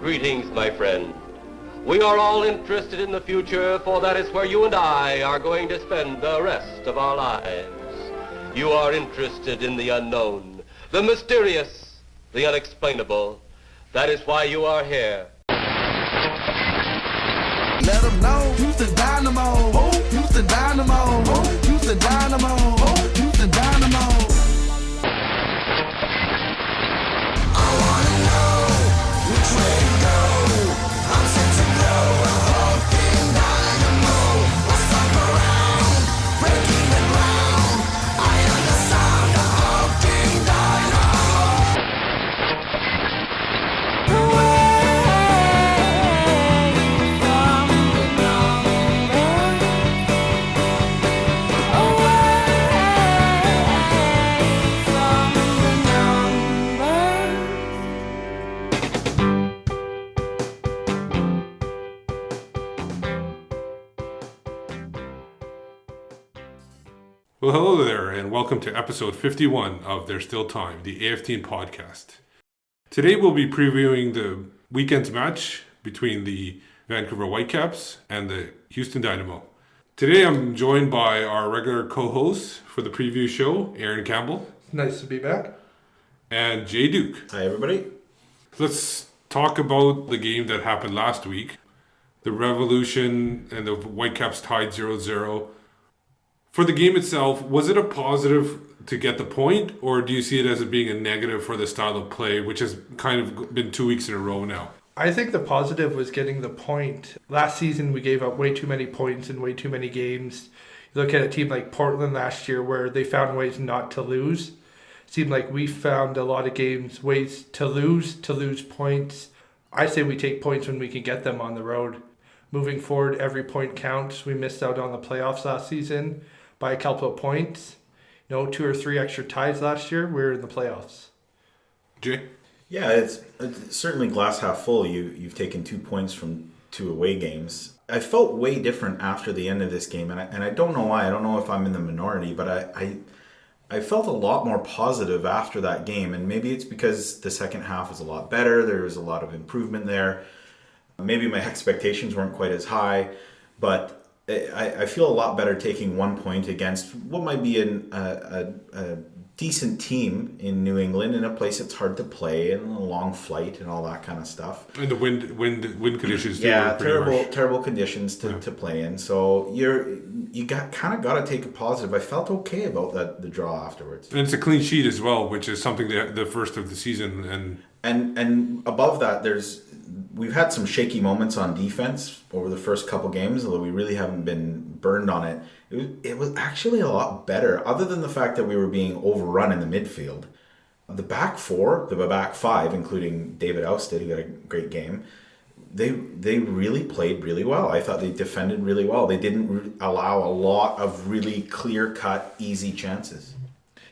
Greetings, my friend. We are all interested in the future, for that is where you and I are going to spend the rest of our lives. You are interested in the unknown, the mysterious, the unexplainable. That is why you are here. Let them know, Houston Dynamo, oh, Houston Dynamo, oh, Houston Dynamo, oh, Houston Dynamo. I wanna know which way to go. I'm set to blow a whole thing dynamo. I stop around, breaking the ground. I am the sound of whole thing dynamo. Well, hello there, and welcome to episode 51 of There's Still Time, the AFTN podcast. Today we'll be previewing the weekend's match between the Vancouver Whitecaps and the Houston Dynamo. Today I'm joined by our regular co-hosts for the preview show, Aaron Campbell. Nice to be back. And Jay Duke. Hi, everybody. Let's talk about the game that happened last week. The Revolution and the Whitecaps tied 0-0. For the game itself, was it a positive to get the point, or do you see it as being a negative for the style of play, which has kind of been 2 weeks in a row now? I think the positive was getting the point. Last season, we gave up way too many points in way too many games. You look at a team like Portland last year where they found ways not to lose. It seemed like we found a lot of games, ways to lose points. I say we take points when we can get them on the road. Moving forward, every point counts. We missed out on the playoffs last season by a couple of points. 2 or 3 extra ties last year, we're in the playoffs. Jay? Yeah, it's certainly glass half full. You've taken 2 points from 2 away games. I felt way different after the end of this game, and I don't know why. I don't know if I'm in the minority, but I felt a lot more positive after that game, and maybe it's because the second half was a lot better. There was a lot of improvement there. Maybe my expectations weren't quite as high, but I feel a lot better taking 1 point against what might be a decent team in New England, in a place that's hard to play and a long flight and all that kind of stuff. And the wind conditions. Yeah, terrible conditions to play in. So you got to take a positive. I felt okay about the draw afterwards. And it's a clean sheet as well, which is something that the first of the season. And above that, we've had some shaky moments on defense over the first couple games, although we really haven't been burned on it. It was actually a lot better, other than the fact that we were being overrun in the midfield. The back four, the back five, including David Ousted, who had a great game, they really played really well. I thought they defended really well. They didn't allow a lot of really clear-cut, easy chances.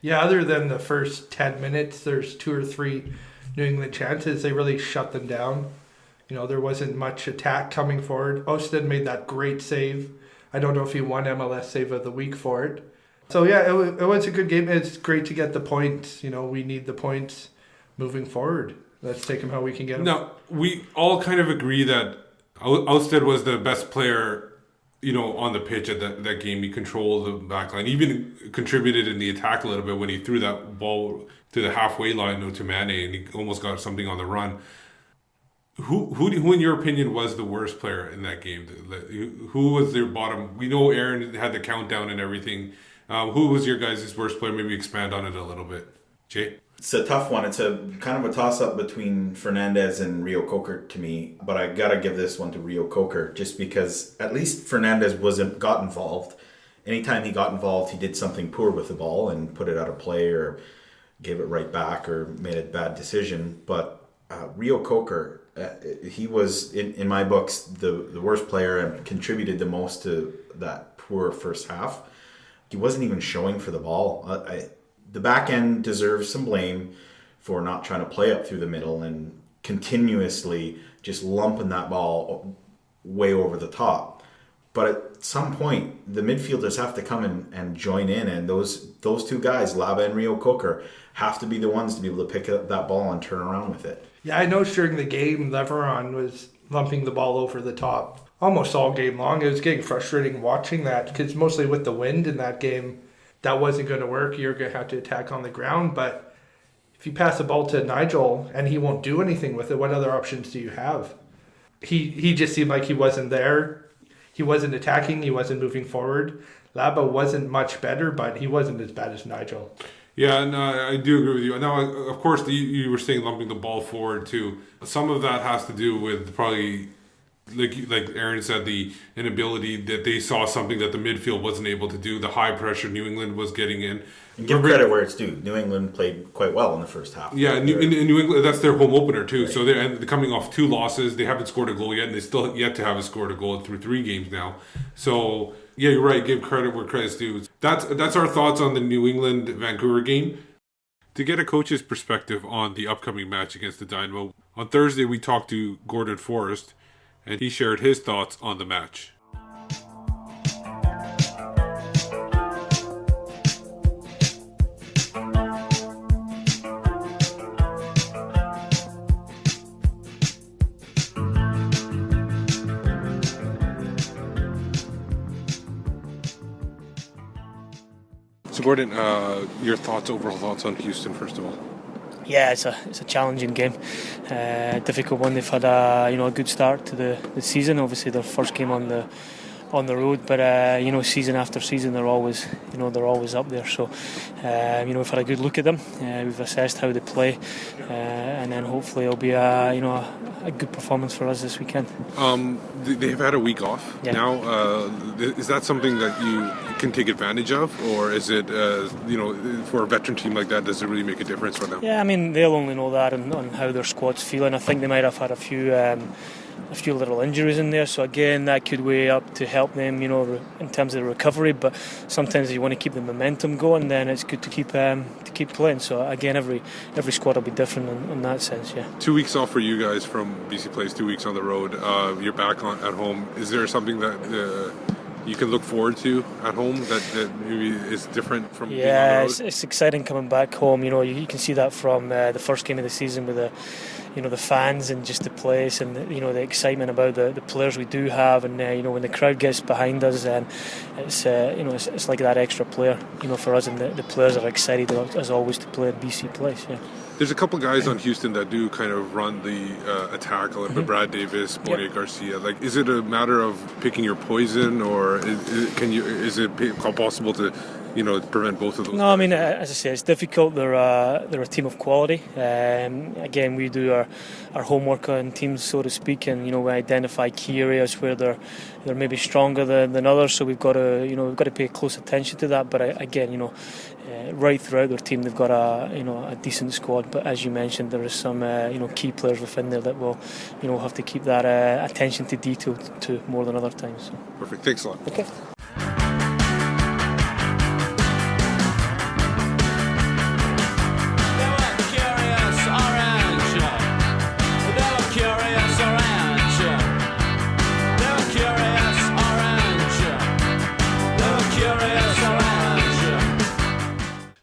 Yeah, other than the first 10 minutes, there's 2 or 3 New England chances. They really shut them down. There wasn't much attack coming forward. Ousted made that great save. I don't know if he won MLS Save of the Week for it. So, yeah, it was a good game. It's great to get the points. We need the points moving forward. Let's take them how we can get them. Now, we all kind of agree that Ousted was the best player, on the pitch at that game. He controlled the back line. He even contributed in the attack a little bit when he threw that ball to the halfway line to Mane, and he almost got something on the run. Who in your opinion was the worst player in that game? Who was their bottom? We know Aaron had the countdown and everything. Who was your guys' worst player? Maybe expand on it a little bit. Jay? It's a tough one. It's a kind of a toss-up between Fernandez and Rio Coker to me, but I gotta give this one to Rio Coker just because at least Fernandez got involved. Anytime he got involved, he did something poor with the ball and put it out of play or gave it right back or made a bad decision. But Rio Coker, he was, in my books, the worst player and contributed the most to that poor first half. He wasn't even showing for the ball. The back end deserves some blame for not trying to play up through the middle and continuously just lumping that ball way over the top. But at some point, the midfielders have to come in and join in, and those 2 guys, Laba and Rio Coker, have to be the ones to be able to pick up that ball and turn around with it. Yeah, I noticed during the game, Leveron was lumping the ball over the top almost all game long. It was getting frustrating watching that because mostly with the wind in that game, that wasn't going to work. You're going to have to attack on the ground. But if you pass the ball to Nigel and he won't do anything with it, what other options do you have? He just seemed like he wasn't there. He wasn't attacking. He wasn't moving forward. Laba wasn't much better, but he wasn't as bad as Nigel. Yeah, and I do agree with you. Now, of course, you were saying lumping the ball forward too. Some of that has to do with probably, like Aaron said, the inability that they saw something that the midfield wasn't able to do. The high pressure New England was getting in. And give credit where it's due. New England played quite well in the first half. Yeah, in New England, that's their home opener too. Right. So they're coming off 2 losses. They haven't scored a goal yet, and they still yet to have scored a goal through 3 games now. So yeah, you're right. Give credit where credit's due. That's our thoughts on the New England Vancouver game. To get a coach's perspective on the upcoming match against the Dynamo, on Thursday we talked to Gordon Forrest, and he shared his thoughts on the match. So Gordon, your overall thoughts on Houston, first of all? Yeah, it's a challenging game, difficult one. They've had a good start to the season. Obviously, their first game on the road, but season after season they're always up there. So we've had a good look at them. We've assessed how they play, and then hopefully it'll be a good performance for us this weekend. They've had a week off now. Is that something that you can take advantage of, or is it for a veteran team like that, does it really make a difference for them? Yeah, I mean they'll only know that on how their squad's feeling. I think they might have had a few little injuries in there, so again that could weigh up to help them, in terms of the recovery. But sometimes if you want to keep the momentum going, then it's good to keep playing. So again, every squad will be different in that sense. Yeah. 2 weeks off for you guys from BC Place, 2 weeks on the road. You're back at home. Is there something that you can look forward to at home that maybe is different from being on the road? It's exciting coming back home. You can see that from the first game of the season with the fans and just the place and the excitement about the players we do have, and when the crowd gets behind us, then it's like that extra player for us, and the players are excited as always to play at BC Place. Yeah. There's a couple of guys on Houston that do kind of run the attack a little bit. Brad Davis, Bonnie Garcia. Like, is it a matter of picking your poison, or is it possible to prevent both of those? No, I mean, as I say, it's difficult. They're a team of quality. Again, we do our homework on teams, so to speak, and we identify key areas where they're maybe stronger than others. So we've got to pay close attention to that. But again, right throughout their team, they've got a decent squad. But as you mentioned, there is some key players within there that will have to keep that attention to detail to more than other times. So. Perfect. Thanks a lot. Okay.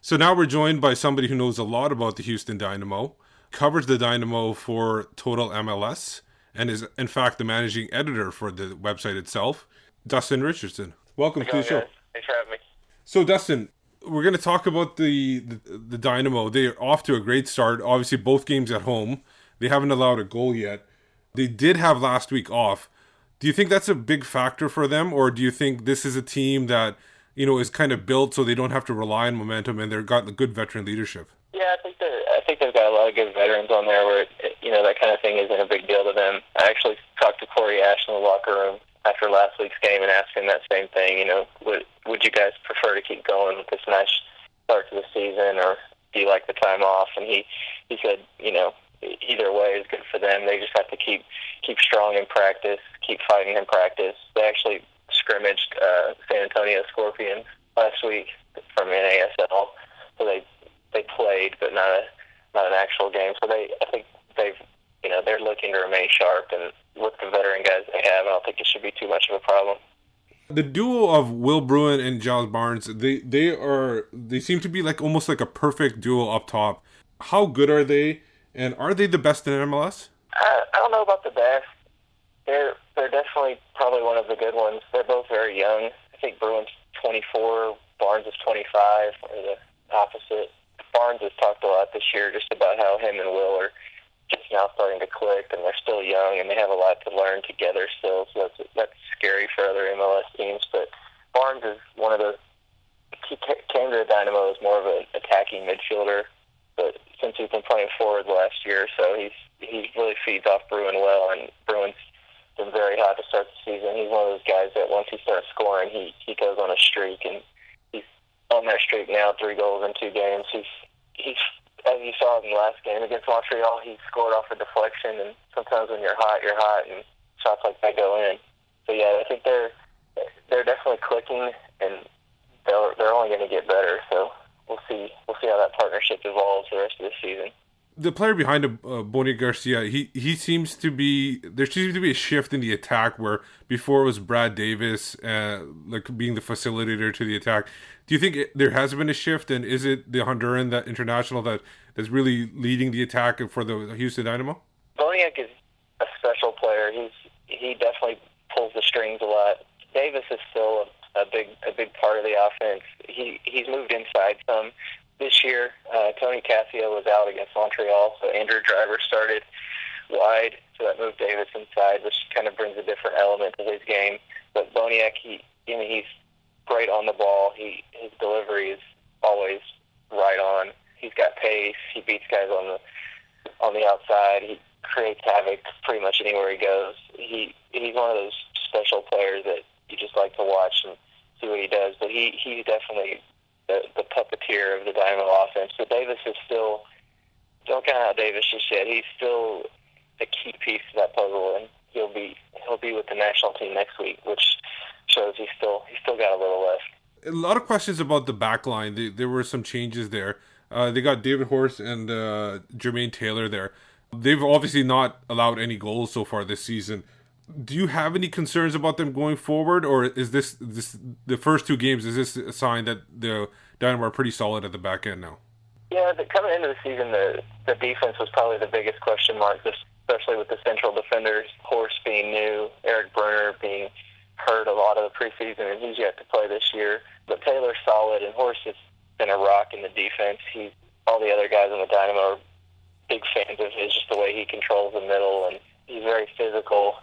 So now we're joined by somebody who knows a lot about the Houston Dynamo, covers the Dynamo for Total MLS, and is in fact the managing editor for the website itself, Dustin Richardson. Welcome to the show. Thanks for having me. So Dustin, we're going to talk about the Dynamo. They're off to a great start. Obviously both games at home. They haven't allowed a goal yet. They did have last week off. Do you think that's a big factor for them, or do you think this is a team that is kind of built so they don't have to rely on momentum, and they've got the good veteran leadership? Yeah, I think they've got a lot of good veterans on there where that kind of thing isn't a big deal to them. I actually talked to Corey Ash in the locker room after last week's game and asked him that same thing. Would you guys prefer to keep going with this nice start to the season, or do you like the time off? And he said either way is good for them. They just have to keep strong in practice, keep fighting in practice. They actually scrimmaged San Antonio Scorpions last week from NASL, so they played, but not an actual game. So I think they're looking to remain sharp, and with the veteran guys they have, I don't think it should be too much of a problem. The duo of Will Bruin and Giles Barnes, they seem to be almost like a perfect duo up top. How good are they? And are they the best in MLS? I don't know about the best. They're definitely probably one of the good ones. They're both very young. I think Bruin's 24, Barnes is 25, or the opposite. Barnes has talked a lot this year just about how him and Will are just now starting to click, and they're still young, and they have a lot to learn together still, so that's scary for other MLS teams. But Barnes is one of the... He came to the Dynamo as more of an attacking midfielder, but since he's been playing forward last year, so he really feeds off Bruin well, and Bruin's been very hot to start the season. He's one of those guys that once he starts scoring, he goes on a streak, and he's on that streak now, 3 goals in 2 games. He's as you saw in the last game against Montreal, he scored off a deflection, and sometimes when you're hot, and shots like that go in. So yeah, I think they're definitely clicking, and they're only going to get better. So we'll see how that partnership evolves the rest of the season. The player behind him, Boni Garcia, he seems to be... There seems to be a shift in the attack where before it was Brad Davis like being the facilitator to the attack. Do you think there has been a shift, and is it the Honduran, that international, that's really leading the attack for the Houston Dynamo? Boniek is a special player. He definitely pulls the strings a lot. Davis is still a big part of the offense. He's moved inside some. This year, Tony Cassio was out against Montreal, so Andrew Driver started wide, so that moved Davis inside, which kind of brings a different element to his game. But Boniek, he's great on the ball. His delivery is always right on. He's got pace. He beats guys on the outside. He creates havoc pretty much anywhere he goes. He's one of those special players that you just like to watch and see what he does. But he's definitely the puppeteer of the Dynamo offense. But Davis is still, don't count out Davis just yet. He's still a key piece to that puzzle, and he'll be with the national team next week, which shows he's still got a little left. A lot of questions about the back line. There were some changes there. They got David Horst and Jermaine Taylor there. They've obviously not allowed any goals so far this season. Do you have any concerns about them going forward, or is this the first 2 games? Is this a sign that the Dynamo are pretty solid at the back end now? Yeah, coming into the season, the defense was probably the biggest question mark, especially with the central defenders. Horst being new, Eric Bruner being hurt a lot of the preseason, and he's yet to play this year. But Taylor's solid, and Horst has been a rock in the defense. All the other guys in the Dynamo are big fans of his, just the way he controls the middle, and he's very physical.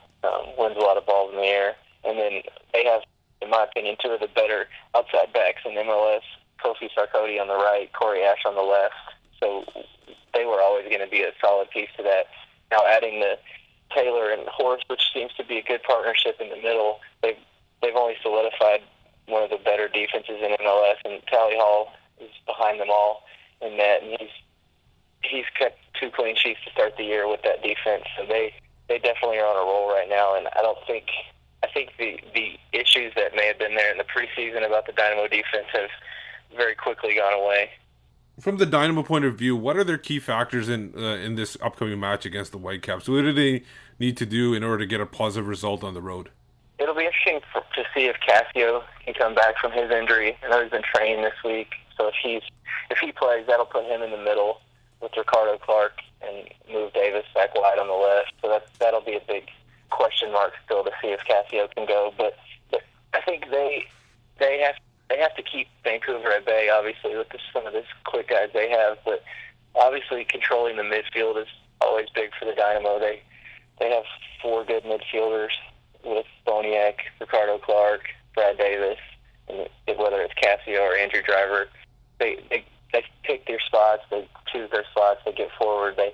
Wins a lot of balls in the air. And then they have, in my opinion, 2 of the better outside backs in MLS, Kofi Sarkodie on the right, Corey Ash on the left. So they were always going to be a solid piece to that. Now adding the Taylor and Horst, which seems to be a good partnership in the middle, they've only solidified one of the better defenses in MLS, and Tally Hall is behind them all in net, and he's kept 2 clean sheets to start the year with that defense. So they definitely are on a roll right now, and I think the issues that may have been there in the preseason about the Dynamo defense have very quickly gone away. From the Dynamo point of view, what are their key factors in this upcoming match against the Whitecaps? What do they need to do in order to get a positive result on the road? It'll be interesting to see if Cassio can come back from his injury. I know he's been training this week, so if he plays, that'll put him in the middle with Ricardo Clark and move Davis back wide on the left. So that'll be a big question mark still to see if Cassio can go. But I think they have to keep Vancouver at bay, obviously, with some of these quick guys they have. But obviously controlling the midfield is always big for the Dynamo. They have 4 good midfielders with Boniek, Ricardo Clark, Brad Davis, and whether it's Cassio or Andrew Driver. They pick their spots, they choose their spots, they get forward, they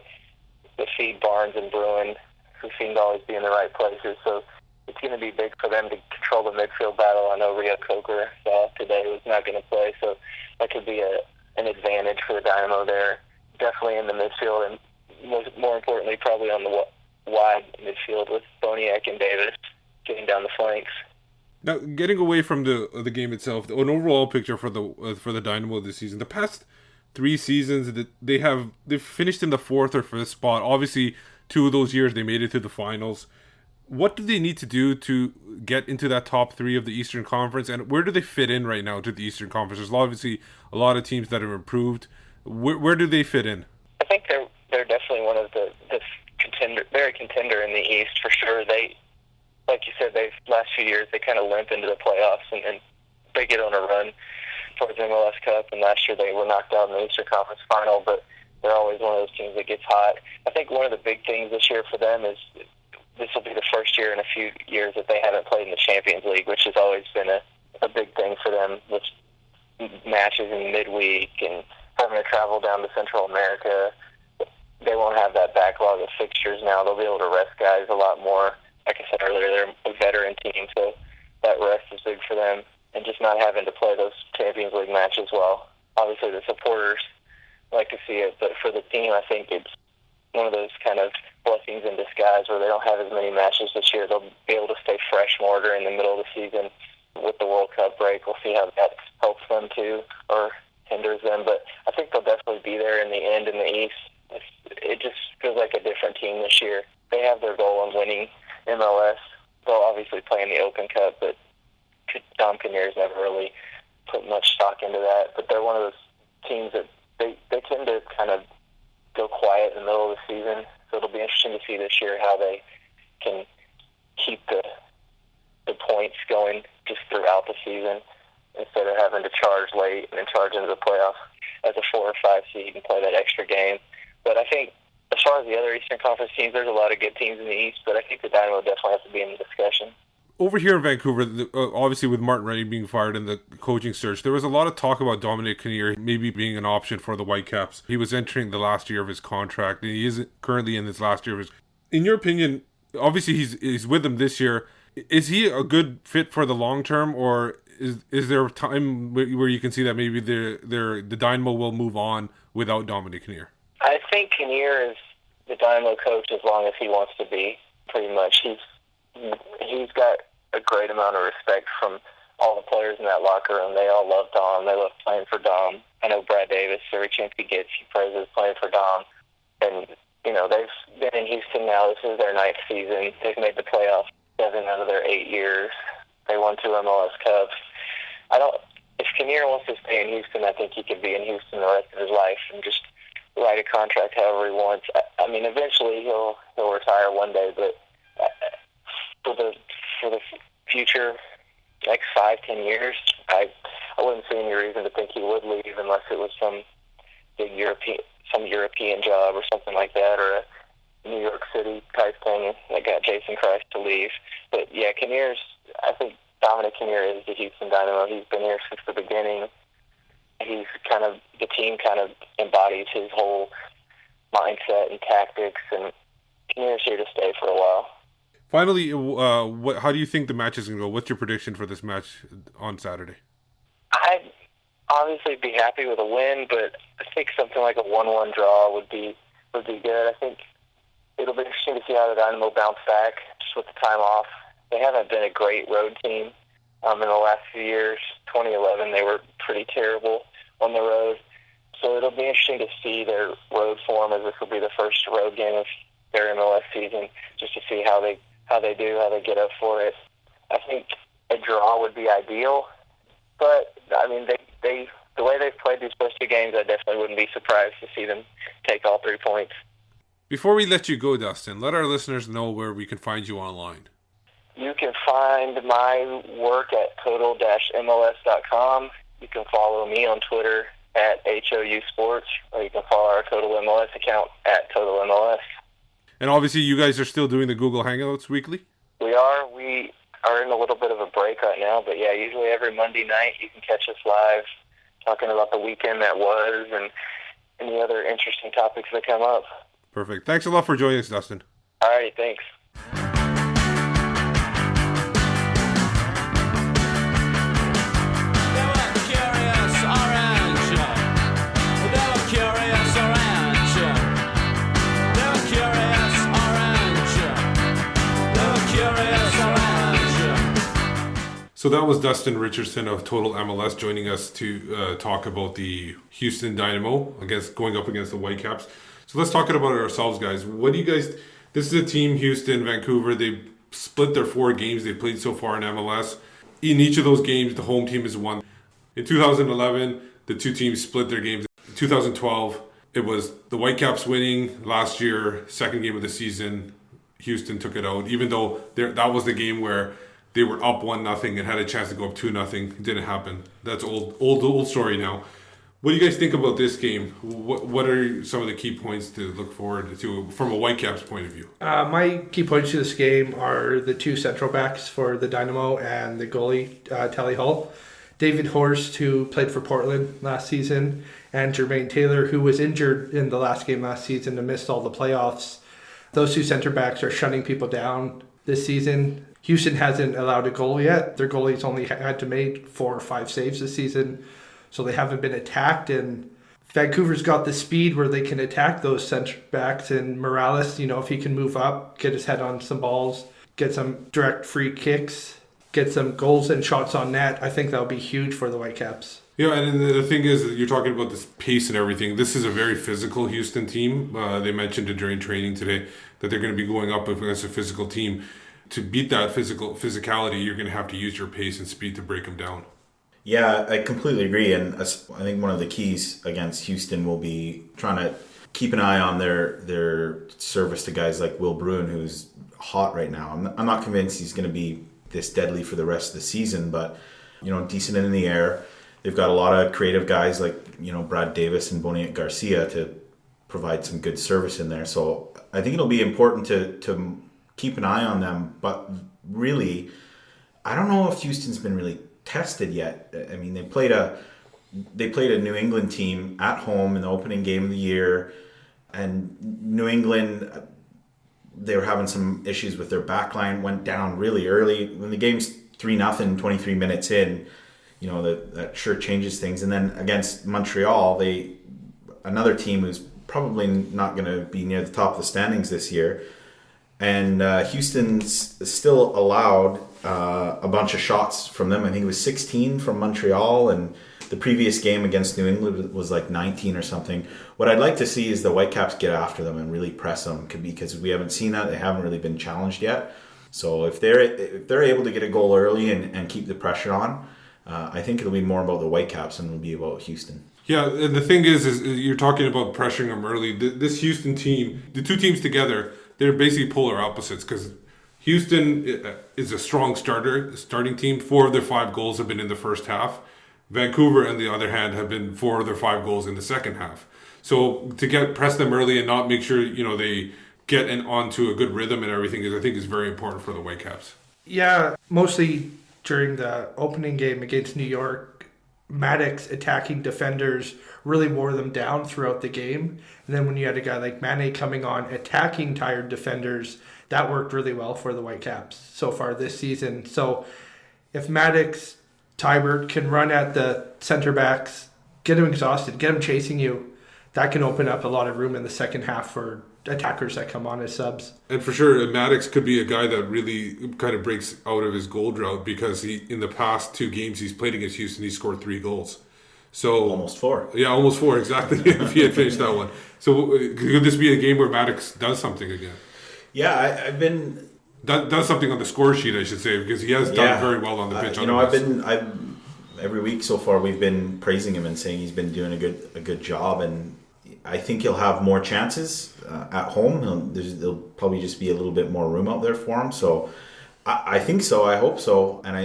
feed Barnes and Bruin, who seem to always be in the right places. So it's going to be big for them to control the midfield battle. I know Rio Coker today was not going to play, so that could be an advantage for the Dynamo there. Definitely in the midfield, and more importantly, probably on the wide midfield with Boniek and Davis getting down the flanks. Now, getting away from the game itself, an overall picture for the Dynamo this season, the past 3 seasons they've finished in the 4th or 5th spot. Obviously, 2 of those years they made it to the finals. What do they need to do to get into that top 3 of the Eastern Conference, and where do they fit in right now to the Eastern Conference? There's obviously a lot of teams that have improved. Where do they fit in? I think they're definitely one contender in the East for sure. They, like you said, last few years they kind of limp into the playoffs and they get on a run towards the MLS Cup. And last year they were knocked out in the Eastern Conference Final, but they're always one of those teams that gets hot. I think one of the big things this year for them is this will be the first year in a few years that they haven't played in the Champions League, which has always been a big thing for them, with matches in midweek and having to travel down to Central America. They won't have that backlog of fixtures now. They'll be able to rest guys a lot more. Like I said earlier, they're a veteran team, so that rest is big for them. And just not having to play those Champions League matches well. Obviously, the supporters like to see it, but for the team, I think it's one of those kind of blessings in disguise where they don't have as many matches this year. They'll be able to stay fresh more during the middle of the season with the World Cup break. We'll see how that helps them too, or hinders them. But I think they'll definitely be there in the end in the East. It just feels like a different team this year. They have their goal on winning MLS. They'll obviously play in the Open Cup, but Dom Kinnear's never really put much stock into that. But they're one of those teams that they tend to kind of go quiet in the middle of the season. So it'll be interesting to see this year how they can keep the points going just throughout the season instead of having to charge late and then charge into the playoffs as a 4 or 5 seed and play that extra game. But I think as far as the other Eastern Conference teams, there's a lot of good teams in the East, but I think the Dynamo definitely has to be in the discussion. Over here in Vancouver, obviously with Martin Rennie being fired in the coaching search, there was a lot of talk about Dominic Kinnear maybe being an option for the Whitecaps. He was entering the last year of his contract, and he is currently in his last year of his... In your opinion, obviously he's with them this year. Is he a good fit for the long term, or is there a time where you can see that maybe the Dynamo will move on without Dominic Kinnear? I think Kinnear is the Dynamo coach as long as he wants to be, pretty much. He's got a great amount of respect from all the players in that locker room. They all love Dom. They love playing for Dom. I know Brad Davis, every chance he gets, he praises playing for Dom. And, they've been in Houston now. This is their 9th season. They've made the playoffs 7 out of their 8 years. They won 2 MLS Cups. If Kinnear wants to stay in Houston, I think he could be in Houston the rest of his life and just write a contract however he wants. I mean, eventually he'll retire one day, but for the future, next 5-10 years, I wouldn't see any reason to think he would leave unless it was some big European job or something like that, or a New York City type thing that got Jason Christ to leave. But yeah, I think Dominic Kinnear is the Houston Dynamo. He's been here since the beginning. The team kind of embodies his whole mindset and tactics, and Kinnear's here to stay for a while. Finally, how do you think the match is going to go? What's your prediction for this match on Saturday? I'd obviously be happy with a win, but I think something like a 1-1 draw would be good. I think it'll be interesting to see how the Dynamo bounce back just with the time off. They haven't been a great road team in the last few years. 2011, they were pretty terrible on the road. So it'll be interesting to see their road form, as this will be the first road game of their MLS season, just to see how they get up for it. I think a draw would be ideal, but I mean, the way they've played these first 2 games, I definitely wouldn't be surprised to see them take all 3 points. Before we let you go, Dustin, let our listeners know where we can find you online. You can find my work at total-mls.com. You can follow me on Twitter at HOU Sports, or you can follow our Total MLS account at Total MLS. And obviously you guys are still doing the Google Hangouts weekly? We are. We are in a little bit of a break right now, but yeah, usually every Monday night you can catch us live talking about the weekend that was and any other interesting topics that come up. Perfect. Thanks a lot for joining us, Dustin. All right, thanks. So that was Dustin Richardson of Total MLS joining us to talk about the Houston Dynamo going up against the Whitecaps. So let's talk about it ourselves, guys. This is a team, Houston, Vancouver. They split their 4 games they played so far in MLS. In each of those games, the home team has won. In 2011, the 2 teams split their games. In 2012, it was the Whitecaps winning. Last year, second game of the season, Houston took it out, even though that was the game where they were up 1-0 and had a chance to go up 2-0. It didn't happen. That's old story now. What do you guys think about this game? What are some of the key points to look forward to from a Whitecaps point of view? My key points to this game are the two central backs for the Dynamo and the goalie, Tally Hull. David Horst, who played for Portland last season, and Jermaine Taylor, who was injured in the last game last season and missed all the playoffs. Those two center backs are shutting people down this season. Houston hasn't allowed a goal yet. Their goalie's only had to make 4 or 5 saves this season, so they haven't been attacked. And Vancouver's got the speed where they can attack those center backs. And Morales, if he can move up, get his head on some balls, get some direct free kicks, get some goals and shots on net, I think that would be huge for the Whitecaps. Yeah, and the thing is, you're talking about this pace and everything. This is a very physical Houston team. They mentioned it during training today that they're going to be going up against a physical team. To beat that physicality, you're going to have to use your pace and speed to break them down. Yeah, I completely agree. And I think one of the keys against Houston will be trying to keep an eye on their service to guys like Will Bruin, who's hot right now. I'm not convinced he's going to be this deadly for the rest of the season, but, decent in the air. They've got a lot of creative guys like, Brad Davis and Boniek Garcia to provide some good service in there. So I think it'll be important to keep an eye on them. But really, I don't know if Houston's been really tested yet. I mean, they played a New England team at home in the opening game of the year, and New England, they were having some issues with their back line, went down really early. When the game's 3-0, 23 minutes in, that sure changes things. And then against Montreal, another team who's probably not going to be near the top of the standings this year, and Houston's still allowed a bunch of shots from them. I think it was 16 from Montreal, and the previous game against New England was like 19 or something. What I'd like to see is the Whitecaps get after them and really press them, because we haven't seen that. They haven't really been challenged yet. So if they're able to get a goal early and keep the pressure on, I think it'll be more about the Whitecaps than it'll be about Houston. Yeah, and the thing is you're talking about pressuring them early. This Houston team, the two teams together, they're basically polar opposites, because Houston is a strong starting team. 4 of their 5 goals have been in the first half. Vancouver, on the other hand, have been 4 of their 5 goals in the second half. So to press them early and not make sure they get onto a good rhythm and everything I think is very important for the Whitecaps. Yeah, mostly during the opening game against New York, Maddox attacking defenders really wore them down throughout the game. And then when you had a guy like Mane coming on attacking tired defenders, that worked really well for the Whitecaps so far this season. So if Maddox, Tybert can run at the center backs, get them exhausted, get them chasing you, that can open up a lot of room in the second half for attackers that come on as subs. And for sure, Maddox could be a guy that really kind of breaks out of his goal drought, because in the past 2 games he's played against Houston, he scored 3 goals. So almost 4. Yeah, almost 4, exactly, if he had finished that one. So could this be a game where Maddox does something again? Yeah, I've been... Does something on the score sheet, I should say, because he has done very well on the pitch. Every week so far we've been praising him and saying he's been doing a good job, and I think he'll have more chances at home. There'll probably just be a little bit more room out there for him. So I think so. I hope so. And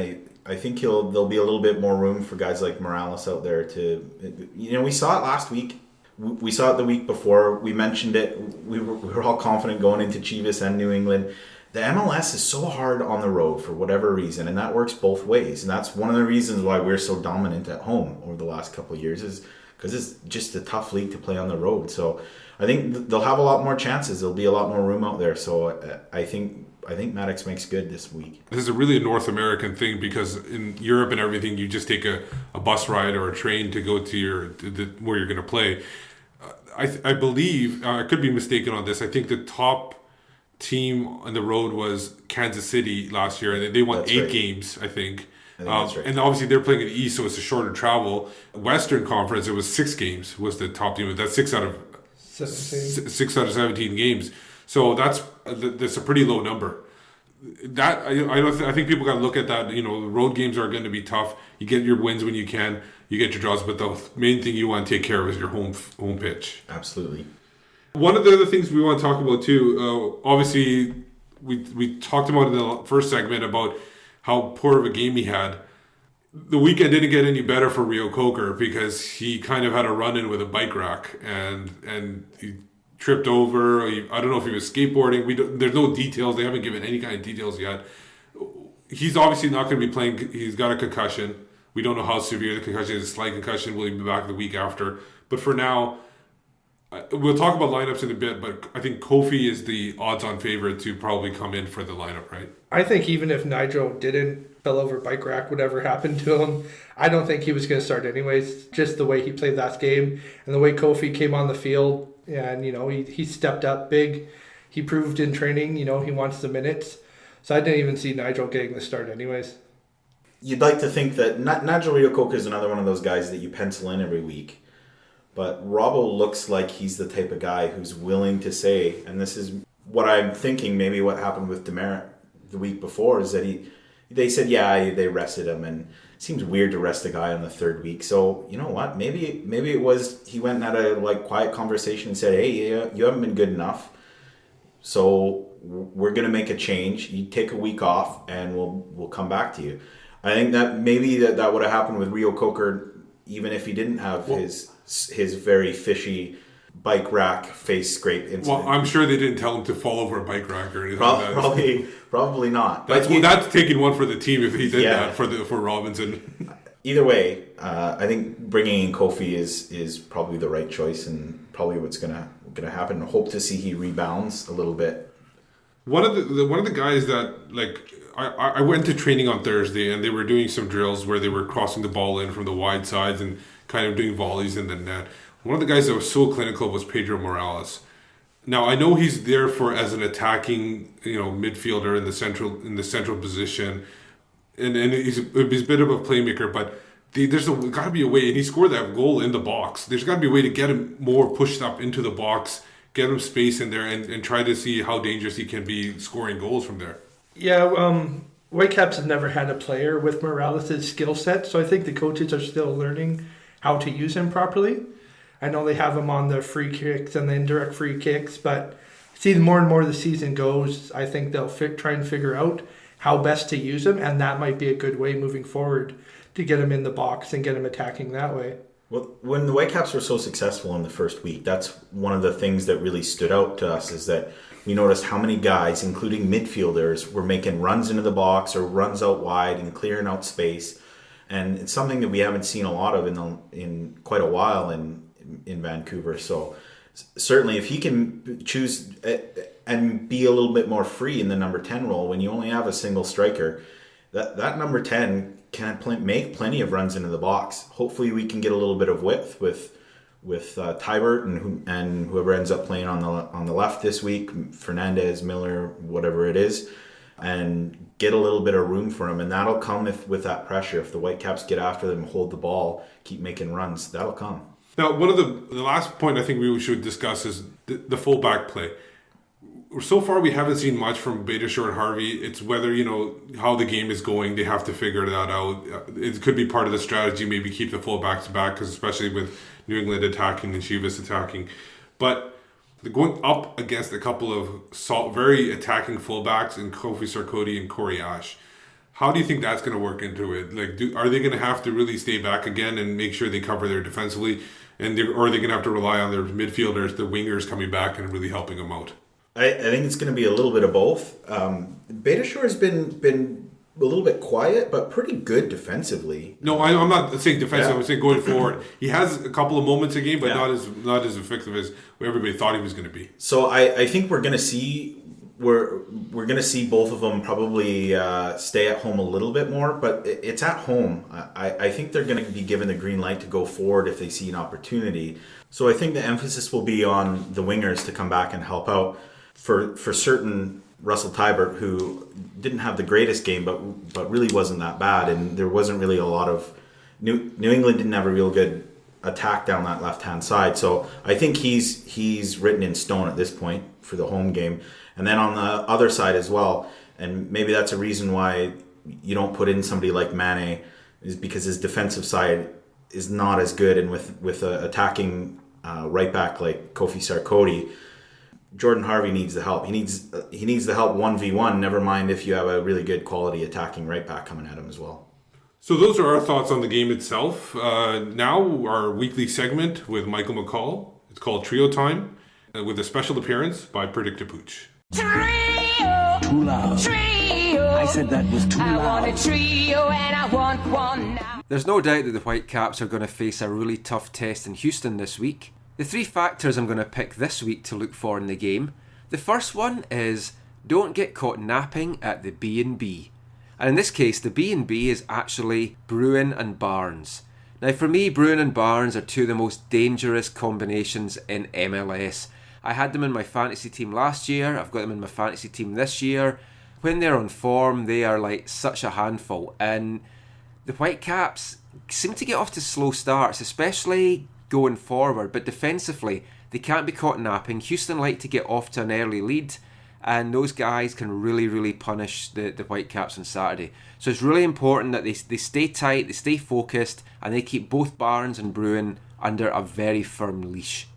I think there'll be a little bit more room for guys like Morales out there to. We saw it last week. We saw it the week before. We mentioned it. We were all confident going into Chivas and New England. The MLS is so hard on the road for whatever reason, and that works both ways. And that's one of the reasons why we're so dominant at home over the last couple of years, is because it's just a tough league to play on the road. So I think they'll have a lot more chances. There'll be a lot more room out there. So I think Maddox makes good this week. This is a North American thing, because in Europe and everything, you just take a bus ride or a train to go to where you're going to play. I believe, I could be mistaken on this, I think the top team on the road was Kansas City last year, and they won 8 games, I think. That's right. And obviously they're playing in the East, so it's a shorter travel. Western Conference, it was 6 games was the top team. That's 6 out of 17 games. So that's a pretty low number. That I think people got to look at that. The road games are going to be tough. You get your wins when you can. You get your draws, but the main thing you want to take care of is your home pitch. Absolutely. One of the other things we want to talk about too, obviously, we talked about in the first segment about how poor of a game he had. The weekend didn't get any better for Rio Coker because he kind of had a run-in with a bike rack and he tripped over. I don't know if he was skateboarding. There's no details. They haven't given any kind of details yet. He's obviously not going to be playing. He's got a concussion. We don't know how severe the concussion is. A slight concussion. Will he be back the week after? But for now, we'll talk about lineups in a bit, but I think Kofi is the odds-on favorite to probably come in for the lineup, right? I think even if Nigel fell over bike rack, whatever happened to him, I don't think he was going to start anyways. Just the way he played that game and the way Kofi came on the field, and he stepped up big. He proved in training, he wants the minutes. So I didn't even see Nigel getting the start anyways. You'd like to think that Nigel Rio Coker is another one of those guys that you pencil in every week. But Robbo looks like he's the type of guy who's willing to say, and this is what I'm thinking, maybe what happened with Demerit the week before, is that they said, they rested him, and it seems weird to rest a guy on the third week. So, you know what, maybe it was, he went and had a quiet conversation and said, hey, you haven't been good enough, so we're going to make a change. You take a week off, and we'll come back to you. I think that maybe that would have happened with Rio Coker, even if he didn't have his very fishy bike rack face scrape incident. Well, I'm sure they didn't tell him to fall over a bike rack or anything like that. Probably not. That's taking one for the team if he did that for Robinson. Either way, I think bringing in Kofi is probably the right choice and probably what's gonna happen. Hope to see he rebounds a little bit. One of the guys that I went to training on Thursday and they were doing some drills where they were crossing the ball in from the wide sides and kind of doing volleys in the net. One of the guys that was so clinical was Pedro Morales. Now I know he's there as an attacking, midfielder in the central position, and he's a bit of a playmaker. But there's got to be a way, and he scored that goal in the box. There's got to be a way to get him more pushed up into the box, get him space in there, and try to see how dangerous he can be scoring goals from there. Yeah, Whitecaps has never had a player with Morales' skill set, so I think the coaches are still learning how to use him properly. I know they have him on the free kicks and the indirect free kicks, but see, the more and more the season goes, I think they'll try and figure out how best to use him, and that might be a good way moving forward to get him in the box and get him attacking that way. Well, when the Whitecaps were so successful in the first week, that's one of the things that really stood out to us, is that we noticed how many guys, including midfielders, were making runs into the box or runs out wide and clearing out space. And it's something that we haven't seen a lot of in quite a while in Vancouver. So certainly if he can choose and be a little bit more free in the number 10 role, when you only have a single striker, that number 10 can make plenty of runs into the box. Hopefully we can get a little bit of width with Tybert and whoever ends up playing on the left this week, Fernandez, Miller, whatever it is, and get a little bit of room for him. And that'll come with that pressure. If the Whitecaps get after them, hold the ball, keep making runs, that'll come. Now, one of the last point I think we should discuss is the fullback play. So far, we haven't seen much from Beitashour and Harvey. It's whether, how the game is going. They have to figure that out. It could be part of the strategy, maybe keep the fullbacks back, because especially with New England attacking and Chivas attacking. But they're going up against a couple of very attacking fullbacks in Kofi Sarkodie and Corey Ash. How do you think that's going to work into it? Are they going to have to really stay back again and make sure they cover their defensively? Or are they going to have to rely on their midfielders, the wingers, coming back and really helping them out? I think it's going to be a little bit of both. Beitashour has been a little bit quiet, but pretty good defensively. No, I'm not saying defensive. I'm saying going forward. He has a couple of moments a game, but not as effective as everybody thought he was going to be. So I think we're going to see both of them probably stay at home a little bit more, but it's at home. I think they're going to be given the green light to go forward if they see an opportunity. So I think the emphasis will be on the wingers to come back and help out. For certain, Russell Tybert, who didn't have the greatest game, but really wasn't that bad, and there wasn't really a lot of New England didn't have a real good attack down that left hand side. So I think he's written in stone at this point for the home game. And then on the other side as well, and maybe that's a reason why you don't put in somebody like Mane, is because his defensive side is not as good, and with an attacking right back like Kofi Sarkodie, Jordan Harvey needs the help. He needs the help 1v1. Never mind if you have a really good quality attacking right back coming at him as well. So those are our thoughts on the game itself. Now our weekly segment with Michael McCall. It's called Trio Time, with a special appearance by Predictapooch. Trio. Too loud. Trio. I said that was too loud. I want a trio and I want one now. There's no doubt that the Whitecaps are going to face a really tough test in Houston this week. The 3 factors I'm going to pick this week to look for in the game. The first one is don't get caught napping at the B&B. And in this case, the B&B is actually Bruin and Barnes. Now for me, Bruin and Barnes are 2 of the most dangerous combinations in MLS. I had them in my fantasy team last year. I've got them in my fantasy team this year. When they're on form, they are like such a handful. And the Whitecaps seem to get off to slow starts, especially going forward. But defensively, they can't be caught napping. Houston like to get off to an early lead. And those guys can really, really punish the Whitecaps on Saturday. So it's really important that they stay tight, they stay focused, and they keep both Barnes and Bruin under a very firm leash.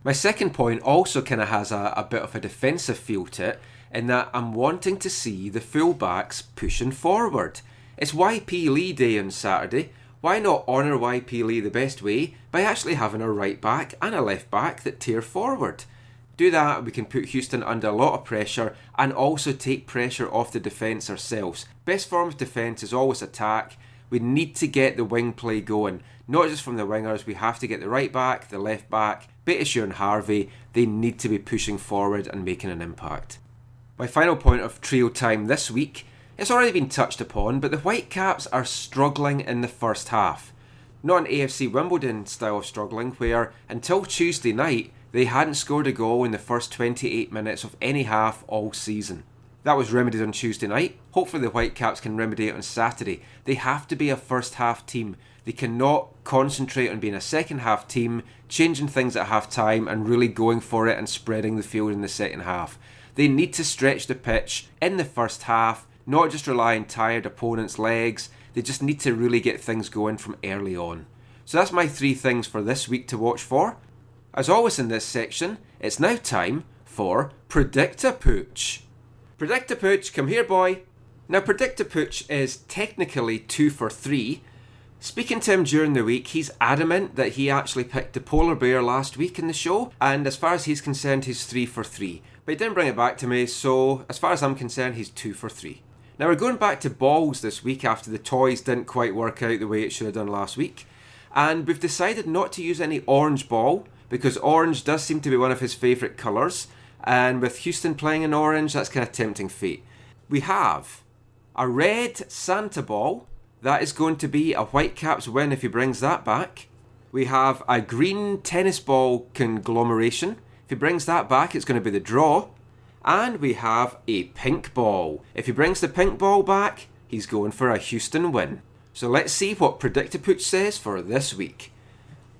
My second point also kind of has a bit of a defensive feel to it, in that I'm wanting to see the fullbacks pushing forward. It's YP Lee Day on Saturday. Why not honour YP Lee the best way by actually having a right back and a left back that tear forward? Do that, we can put Houston under a lot of pressure and also take pressure off the defence ourselves. Best form of defence is always attack. We need to get the wing play going. Not just from the wingers, we have to get the right back, the left back, Beitashour and Harvey. They need to be pushing forward and making an impact. My final point of trio time this week, it's already been touched upon, but the Whitecaps are struggling in the first half. Not an AFC Wimbledon style of struggling, where until Tuesday night, they hadn't scored a goal in the first 28 minutes of any half all season. That was remedied on Tuesday night. Hopefully the Whitecaps can remedy it on Saturday. They have to be a first half team. They cannot concentrate on being a second half team, changing things at half time and really going for it and spreading the field in the second half. They need to stretch the pitch in the first half, not just rely on tired opponents' legs. They just need to really get things going from early on. So that's my 3 things for this week to watch for. As always in this section, it's now time for Predictapooch. Predictapooch, come here boy. Now Predictapooch is technically 2 for 3. Speaking to him during the week, he's adamant that he actually picked the polar bear last week in the show, and as far as he's concerned, he's 3 for 3. But he didn't bring it back to me, so as far as I'm concerned, he's 2 for 3. Now we're going back to balls this week after the toys didn't quite work out the way it should have done last week. And we've decided not to use any orange ball, because orange does seem to be one of his favourite colours, and with Houston playing in orange, that's kind of tempting fate. We have a red Santa ball. That is going to be a Whitecaps win if he brings that back. We have a green tennis ball conglomeration. If he brings that back, it's going to be the draw. And we have a pink ball. If he brings the pink ball back, he's going for a Houston win. So let's see what Predictapooch says for this week.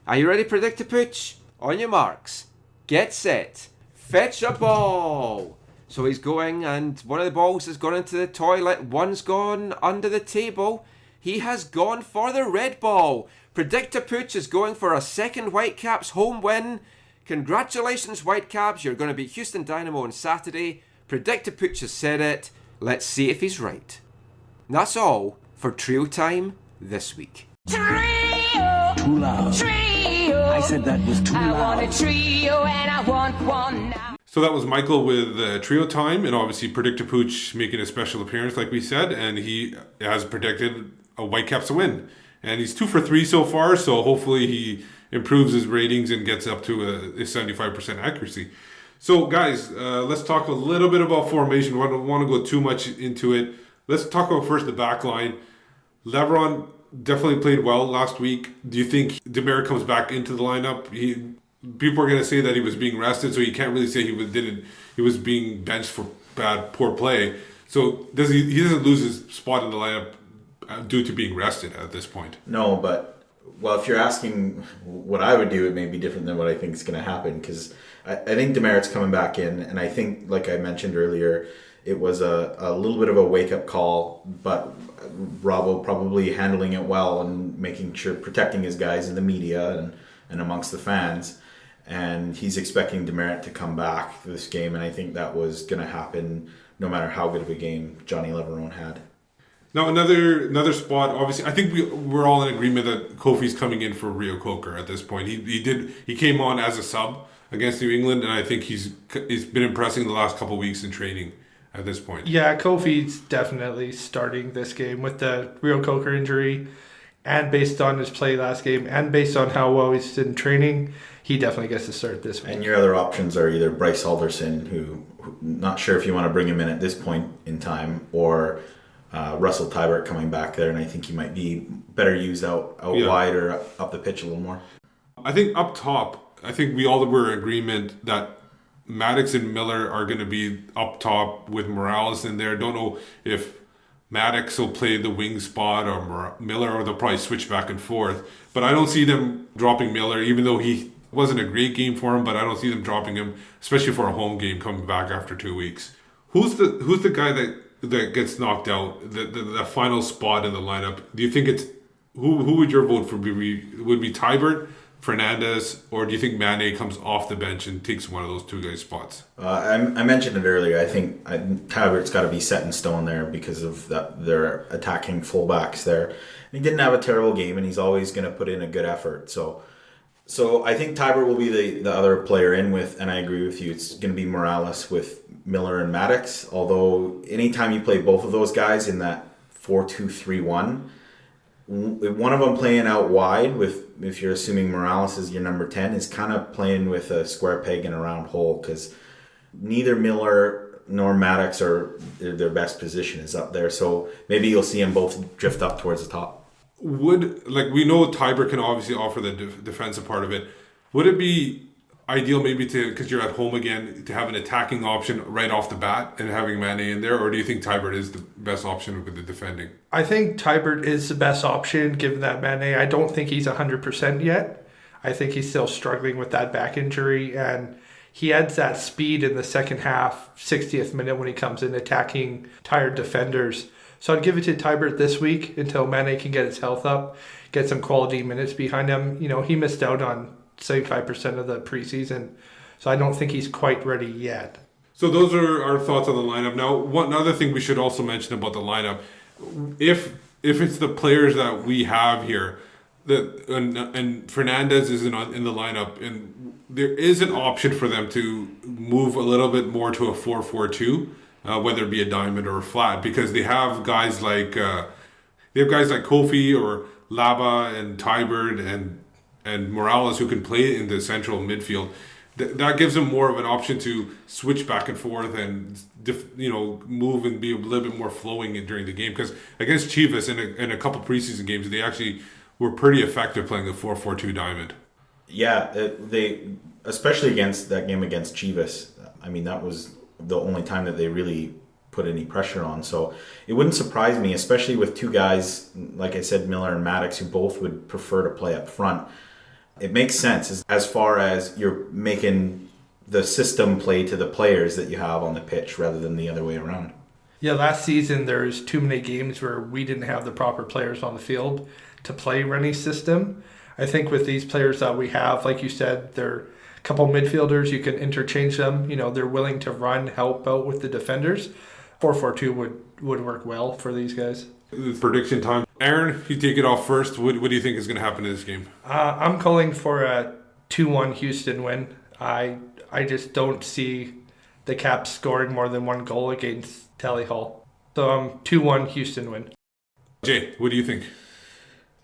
Are you ready, Predictapooch? On your marks, get set, fetch a ball. So he's going, and one of the balls has gone into the toilet, one's gone under the table. He has gone for the red ball. Predictapooch is going for a second Whitecaps home win. Congratulations, Whitecaps, you're going to beat Houston Dynamo on Saturday. Predictapooch has said it. Let's see if he's right. And that's all for Trio Time this week. Trio. Too loud. Trio. I said that was too loud. I want a trio and I want one now. So that was Michael with Trio Time, and obviously Predictapooch making a special appearance, like we said, and he has predicted a Whitecaps win. And he's 2 for 3 so far, so hopefully he improves his ratings and gets up to a 75% accuracy. So guys, let's talk a little bit about formation. I don't want to go too much into it. Let's talk about first the back line. Leveron definitely played well last week. Do you think Demeritte comes back into the lineup? People are going to say that he was being rested, so you can't really say he was being benched for poor play. So he doesn't lose his spot in the lineup due to being rested at this point. No, but if you're asking what I would do, it may be different than what I think is going to happen, because I think Demeritte's coming back in, and I think, like I mentioned earlier, it was a little bit of a wake-up call, but Robbo probably handling it well and making sure, protecting his guys in the media and amongst the fans. and he's expecting Demerit to come back this game, and I think that was going to happen no matter how good of a game Johnny Leverone had. Now another spot. Obviously, I think we're all in agreement that Kofi's coming in for Rio Coker at this point. He came on as a sub against New England, and I think he's been impressing the last couple of weeks in training at this point. Yeah, Kofi's definitely starting this game with the Rio Coker injury, and based on his play last game, and based on how well he's in training, he definitely gets to start this week. And your other options are either Bryce Alderson, who not sure if you want to bring him in at this point in time, or Russell Tybert coming back there, and I think he might be better used out wide or up the pitch a little more. I think up top, I think we all were in agreement that Maddox and Miller are going to be up top with Morales in there. Don't know if Maddox will play the wing spot or Miller, or they'll probably switch back and forth. But I don't see them dropping Miller, even though he wasn't a great game for him, but I don't see them dropping him, especially for a home game coming back after 2 weeks. Who's the guy that gets knocked out, the final spot in the lineup? Do you think it's who would your vote for be? Would be Tybert, Fernandez, or do you think Mane comes off the bench and takes one of those two guys' spots? I mentioned it earlier. I think Tybert's got to be set in stone there because of their attacking fullbacks there. He didn't have a terrible game, and he's always going to put in a good effort. So I think Tybert will be the other player in with, and I agree with you, it's going to be Morales with Miller and Maddox. Although anytime you play both of those guys in that 4-2-3-1, one of them playing out wide with, if you're assuming Morales is your number 10, is kind of playing with a square peg in a round hole, because neither Miller nor Maddox are their best position is up there. So maybe you'll see them both drift up towards the top. We know Tybert can obviously offer the defensive part of it. Would it be ideal maybe because you're at home again, to have an attacking option right off the bat and having Mane in there, or do you think Tybert is the best option with the defending? I think Tybert is the best option given that Mane. I don't think he's 100% yet. I think he's still struggling with that back injury, and he adds that speed in the second half, 60th minute, when he comes in attacking tired defenders. So I'd give it to Tybert this week until Mane can get his health up, get some quality minutes behind him. You know, he missed out on 75% of the preseason, so I don't think he's quite ready yet. So those are our thoughts on the lineup. Now, one other thing we should also mention about the lineup, if it's the players that we have here, and Fernandez isn't in the lineup, and there is an option for them to move a little bit more to a 4-4-2, whether it be a diamond or a flat, because they have guys like Kofi or Laba and Tybert and Morales who can play in the central midfield. That gives them more of an option to switch back and forth and move and be a little bit more flowing during the game. Because against Chivas in a couple preseason games, they actually were pretty effective playing the 4-4-2 diamond. Yeah, they especially against that game against Chivas. I mean, that was the only time that they really put any pressure on. So it wouldn't surprise me, especially with two guys, like I said, Miller and Maddox, who both would prefer to play up front. It makes sense as far as you're making the system play to the players that you have on the pitch rather than the other way around. Yeah, last season there's too many games where we didn't have the proper players on the field to play Rennie's system. I think with these players that we have, like you said, they're a couple midfielders, you can interchange them. You know, they're willing to run, help out with the defenders. 4-4-2 would work well for these guys. Prediction time. Aaron, you take it off first. What do you think is going to happen in this game? I'm calling for a 2-1 Houston win. I just don't see the Caps scoring more than one goal against Tally Hall. So 2-1 Houston win. Jay, what do you think?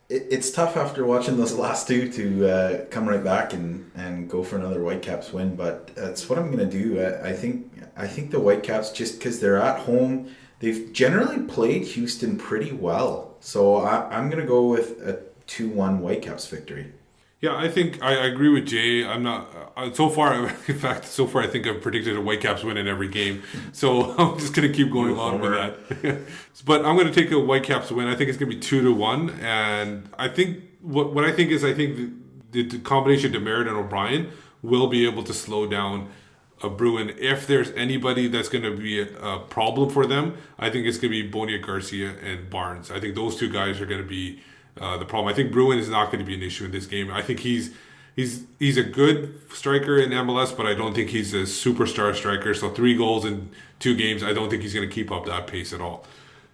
It's tough after watching those last two to come right back and go for another Whitecaps win, but that's what I'm going to do. I think the Whitecaps, just because they're at home, they've generally played Houston pretty well. So I'm going to go with a 2-1 Whitecaps victory. Yeah, I think I agree with Jay. I'm not so far. In fact, so far I think I've predicted a Whitecaps win in every game. So I'm just going to keep going on with that. But I'm going to take a Whitecaps win. I think it's going to be 2-1, and I think what I think is the combination of Demerit and O'Brien will be able to slow down Bruin. If there's anybody that's going to be a problem for them, I think it's going to be Bonia Garcia and Barnes. I think those two guys are going to be the problem. I think Bruin is not going to be an issue in this game. I think he's He's a good striker in MLS, but I don't think he's a superstar striker. So 3 goals in 2 games, I don't think he's going to keep up that pace at all.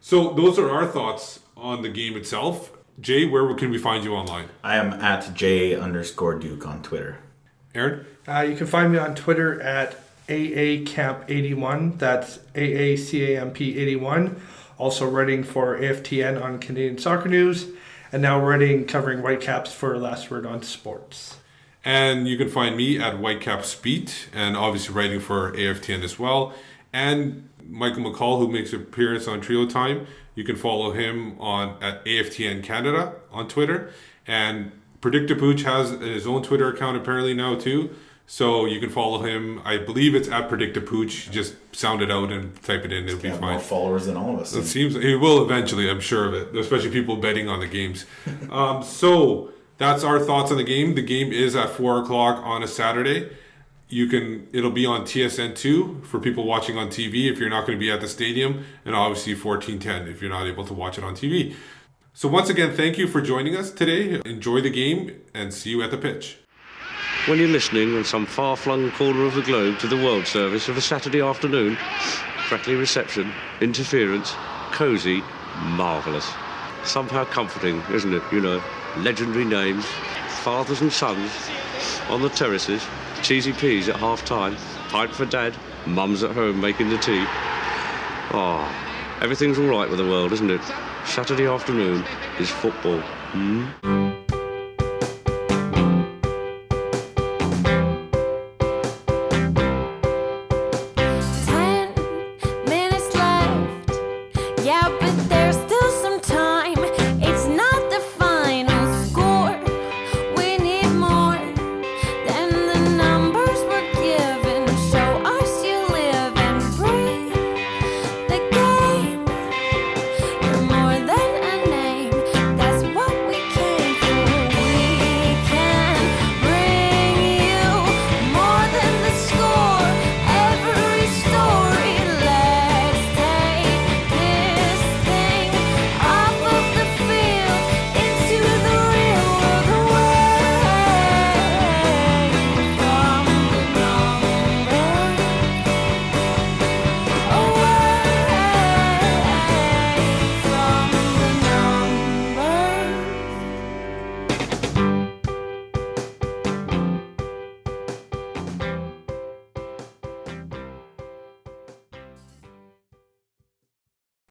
So those are our thoughts on the game itself. Jay, where can we find you online? I am at J_Duke on Twitter. Aaron? You can find me on Twitter at AACamp81. That's AACAMP81. Also writing for AFTN on Canadian Soccer News. And now covering Whitecaps for Last Word on Sports. And you can find me at Whitecaps Beat, and obviously writing for AFTN as well. And Michael McCall, who makes an appearance on Trio Time. You can follow him at AFTN Canada on Twitter. And Predictapooch has his own Twitter account apparently now too. So you can follow him. I believe it's at Predictapooch. Just sound it out and type it in. It'll be fine. More followers than all of us. It seems he will eventually. I'm sure of it. Especially people betting on the games. So that's our thoughts on the game. The game is at 4:00 on a Saturday. It'll be on TSN2 for people watching on TV if you're not going to be at the stadium, and obviously 1410 if you're not able to watch it on TV. So once again, thank you for joining us today. Enjoy the game and see you at the pitch. When you're listening in some far-flung corner of the globe to the World Service of a Saturday afternoon, crackly reception, interference, cosy, marvellous. Somehow comforting, isn't it? You know, legendary names, fathers and sons on the terraces, cheesy peas at half-time, pint for dad, mum's at home making the tea. Everything's all right with the world, isn't it? Saturday afternoon is football. 10 minutes left. Yeah,